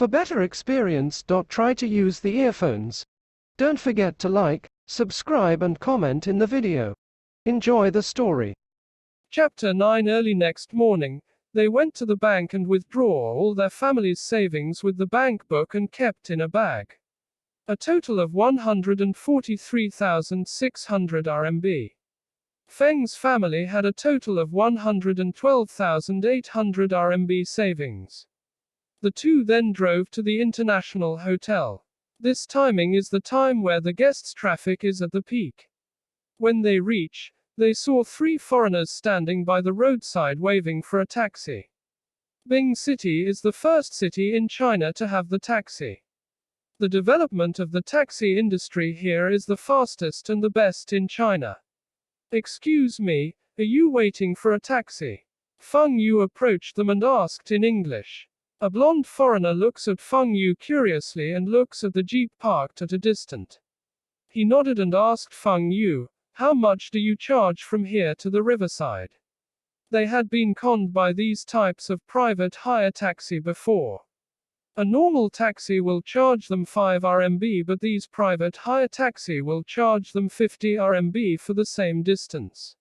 For better experience, try to use the earphones. Don't forget to like, subscribe and comment in the video. Enjoy the story. Chapter 9. Early next morning, they went to the bank and withdraw all their family's savings with the bank book and kept in a bag. A total of 143,600 RMB. Feng's family had a total of 112,800 RMB savings. The two then drove to the International Hotel. This timing is the time where the guests' traffic is at the peak. When they reach, they saw three foreigners standing by the roadside waving for a taxi. Bing City is the first city in China to have the taxi. The development of the taxi industry here is the fastest and the best in China. Excuse me, are you waiting for a taxi? Feng Yu approached them and asked in English. A blonde foreigner looks at Feng Yu curiously and looks at the jeep parked at a distance. He nodded and asked Feng Yu, "How much do you charge from here to the riverside?" They had been conned by these types of private hire taxi before. A normal taxi will charge them 5 RMB, but these private hire taxi will charge them 50 RMB for the same distance.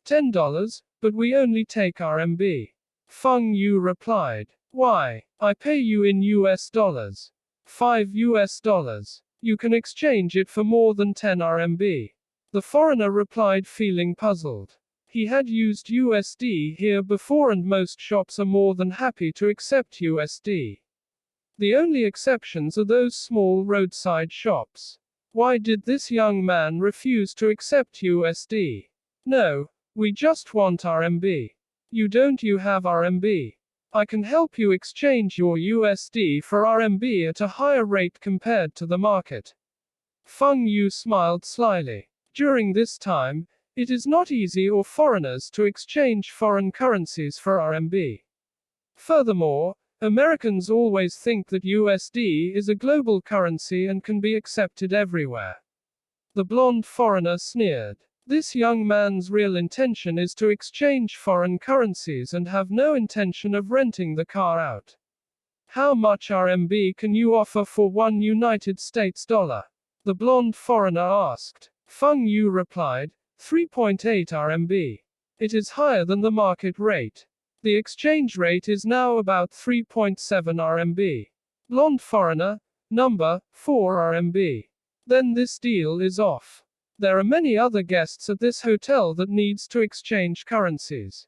$10, but we only take RMB. Feng Yu replied. Why? I pay you in US dollars. $5. You can exchange it for more than 10 RMB. The foreigner replied, feeling puzzled. He had used USD here before and most shops are more than happy to accept USD. The only exceptions are those small roadside shops. Why did this young man refuse to accept USD? No, we just want RMB. You have RMB. I can help you exchange your USD for RMB at a higher rate compared to the market. Feng Yu smiled slyly. During this time, it is not easy for foreigners to exchange foreign currencies for RMB. Furthermore, Americans always think that USD is a global currency and can be accepted everywhere. The blonde foreigner sneered. This young man's real intention is to exchange foreign currencies and have no intention of renting the car out. How much RMB can you offer for $1 United States dollar? The blonde foreigner asked. Feng Yu replied, 3.8 RMB. It is higher than the market rate. The exchange rate is now about 3.7 RMB. Blonde foreigner, number, 4 RMB. Then this deal is off. There are many other guests at this hotel that needs to exchange currencies.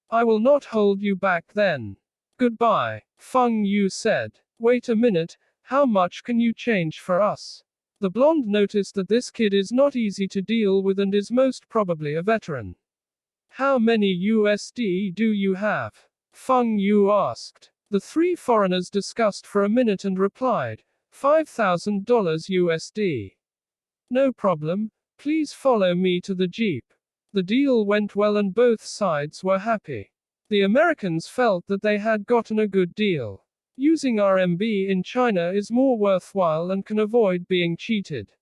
I will not hold you back then. Goodbye, Feng Yu said. Wait a minute, how much can you change for us? The blonde noticed that this kid is not easy to deal with and is most probably a veteran. How many USD do you have? Feng Yu asked. The three foreigners discussed for a minute and replied, $5,000 USD. No problem, please follow me to the jeep. The deal went well and both sides were happy. The Americans felt that they had gotten a good deal. Using RMB in China is more worthwhile and can avoid being cheated.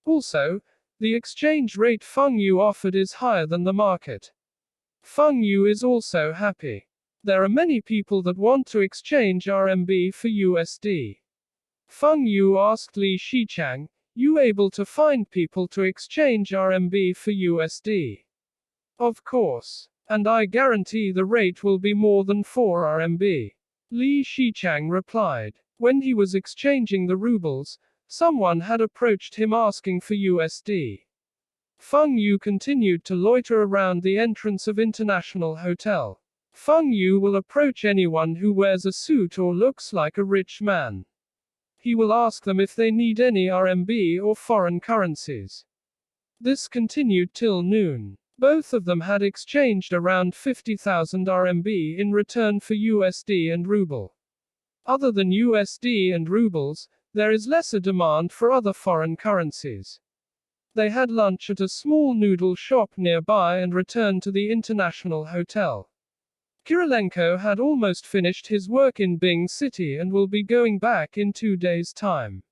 Also, the exchange rate Feng Yu offered is higher than the market. Feng Yu is also happy. There are many people that want to exchange RMB for USD. Feng Yu asked Li Shichang, you able to find people to exchange RMB for USD? Of course. And I guarantee the rate will be more than 4 RMB. Li Shichang replied. When he was exchanging the rubles, someone had approached him asking for USD. Feng Yu continued to loiter around the entrance of International Hotel. Feng Yu will approach anyone who wears a suit or looks like a rich man. He will ask them if they need any RMB or foreign currencies. This continued till noon. Both of them had exchanged around 50,000 RMB in return for USD and ruble. Other than USD and rubles, there is lesser demand for other foreign currencies. They had lunch at a small noodle shop nearby and returned to the International Hotel. Kirilenko had almost finished his work in Bing City and will be going back in 2 days' time.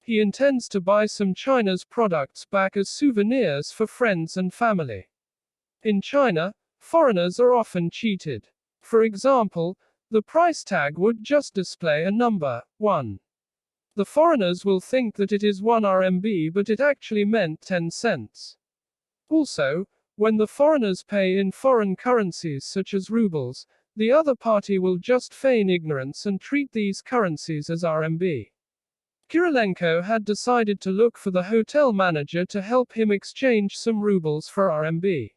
He intends to buy some China's products back as souvenirs for friends and family. In China, foreigners are often cheated. For example, The price tag would just display a number, 1. The foreigners will think that it is 1 RMB, but it actually meant 10 cents. Also, when the foreigners pay in foreign currencies such as rubles, the other party will just feign ignorance and treat these currencies as RMB. Kirilenko had decided to look for the hotel manager to help him exchange some rubles for RMB.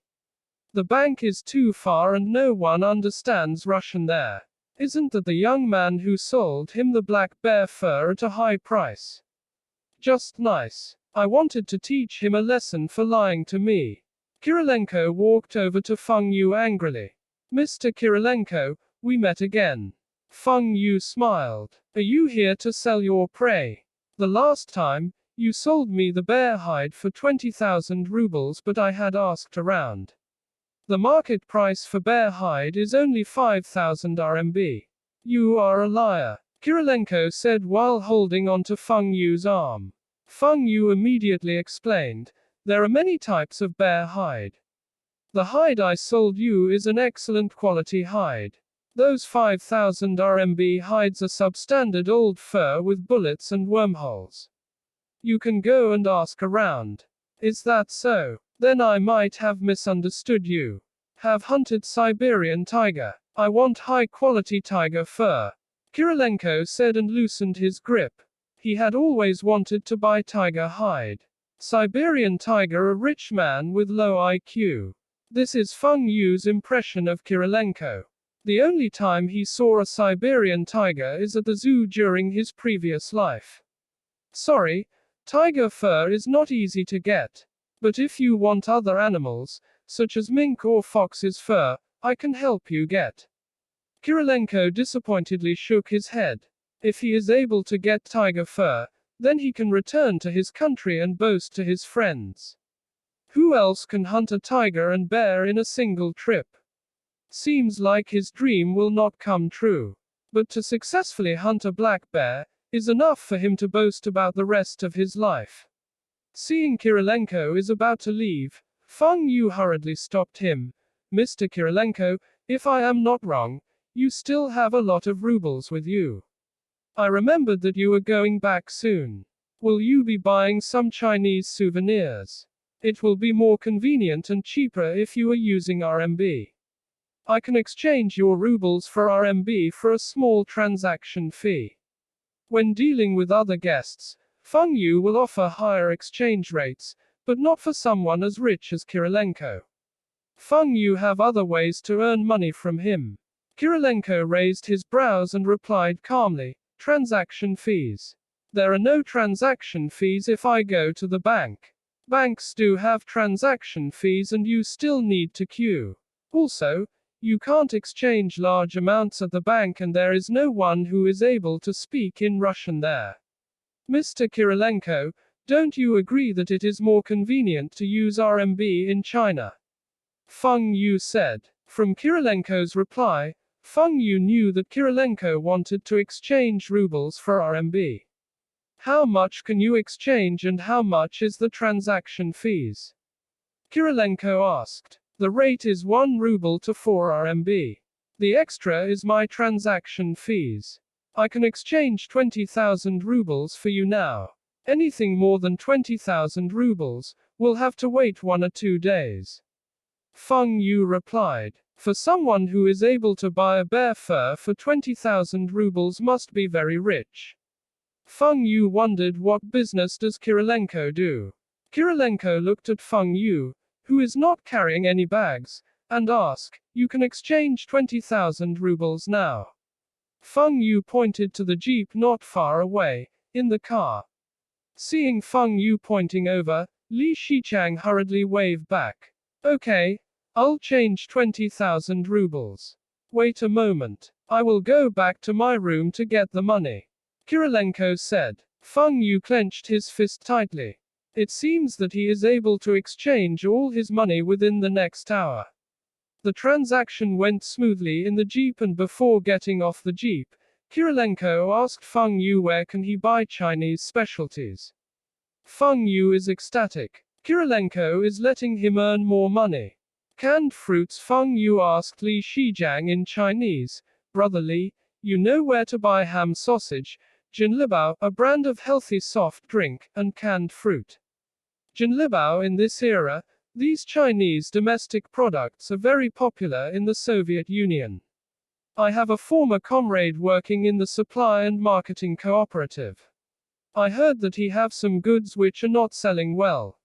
The bank is too far and no one understands Russian there. Isn't that the young man who sold him the black bear fur at a high price? Just nice. I wanted to teach him a lesson for lying to me. Kirilenko walked over to Feng Yu angrily. Mr. Kirilenko, we met again. Feng Yu smiled. Are you here to sell your prey? The last time, you sold me the bear hide for 20,000 rubles, but I had asked around. The market price for bear hide is only 5,000 RMB. You are a liar, Kirilenko said while holding onto Feng Yu's arm. Feng Yu immediately explained, there are many types of bear hide. The hide I sold you is an excellent quality hide. Those 5,000 RMB hides are substandard old fur with bullets and wormholes. You can go and ask around. Is that so? Then I might have misunderstood you. Have hunted Siberian tiger. I want high quality tiger fur, Kirilenko said and loosened his grip. He had always wanted to buy tiger hide. Siberian tiger, a rich man with low IQ. This is Feng Yu's impression of Kirilenko. The only time he saw a Siberian tiger is at the zoo during his previous life. Sorry, tiger fur is not easy to get. But if you want other animals, such as mink or fox's fur, I can help you get. Kirilenko disappointedly shook his head. If he is able to get tiger fur, then he can return to his country and boast to his friends. Who else can hunt a tiger and bear in a single trip? Seems like his dream will not come true. But to successfully hunt a black bear is enough for him to boast about the rest of his life. Seeing Kirilenko is about to leave, Feng Yu hurriedly stopped him. Mr. Kirilenko, if I am not wrong, you still have a lot of rubles with you. I remembered that you were going back soon. Will you be buying some Chinese souvenirs? It will be more convenient and cheaper if you are using RMB. I can exchange your rubles for RMB for a small transaction fee. When dealing with other guests, Feng Yu will offer higher exchange rates, but not for someone as rich as Kirilenko. Feng Yu have other ways to earn money from him. Kirilenko raised his brows and replied calmly, transaction fees. There are no transaction fees if I go to the bank. Banks do have transaction fees and you still need to queue. Also, you can't exchange large amounts at the bank and there is no one who is able to speak in Russian there. Mr. Kirilenko, don't you agree that it is more convenient to use RMB in China? Feng Yu said. From Kirilenko's reply, Feng Yu knew that Kirilenko wanted to exchange rubles for RMB. How much can you exchange and how much is the transaction fees? Kirilenko asked. The rate is 1 ruble to 4 RMB. The extra is my transaction fees. I can exchange 20,000 rubles for you now. Anything more than 20,000 rubles will have to wait 1 or 2 days. Feng Yu replied. For someone who is able to buy a bear fur for 20,000 rubles must be very rich. Feng Yu wondered what business does Kirilenko do. Kirilenko looked at Feng Yu, who is not carrying any bags, and asked, you can exchange 20,000 rubles now. Feng Yu pointed to the jeep not far away, in the car. Seeing Feng Yu pointing over, Li Shiqiang hurriedly waved back. Okay, I'll change 20,000 rubles. Wait a moment. I will go back to my room to get the money. Kirilenko said. Feng Yu clenched his fist tightly. It seems that he is able to exchange all his money within the next hour. The transaction went smoothly in the jeep and before getting off the jeep, Kirilenko asked Feng Yu where can he buy Chinese specialties. Feng Yu is ecstatic. Kirilenko is letting him earn more money. Canned fruits? Feng Yu asked Li Shijiang in Chinese, Brother Li, you know where to buy ham sausage, Jinlibao, a brand of healthy soft drink, and canned fruit. Jinlibao in this era, these Chinese domestic products are very popular in the Soviet Union. I have a former comrade working in the supply and marketing cooperative. I heard that he have some goods which are not selling well.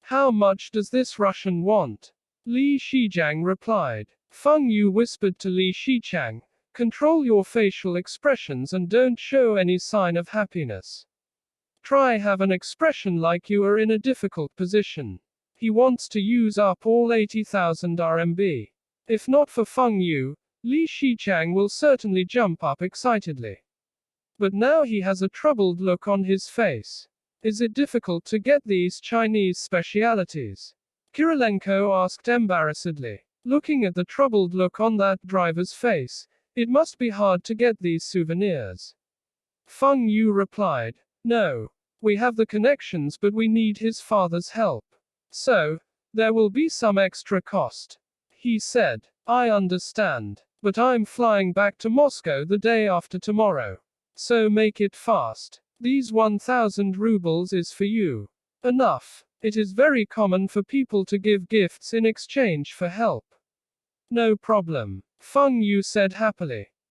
How much does this Russian want? Li Shijiang replied. Feng Yu whispered to Li Shijiang, control your facial expressions and don't show any sign of happiness. Try have an expression like you are in a difficult position. He wants to use up all 80,000 RMB. If not for Feng Yu, Li Shijiang will certainly jump up excitedly. But now he has a troubled look on his face. Is it difficult to get these Chinese specialities? Kirilenko asked embarrassedly. Looking at the troubled look on that driver's face, it must be hard to get these souvenirs. Feng Yu replied, no. We have the connections but we need his father's help. So, there will be some extra cost. He said, I understand. But I'm flying back to Moscow the day after tomorrow. So make it fast. These 1,000 rubles is for you. Enough. It is very common for people to give gifts in exchange for help. No problem. Feng Yu said happily.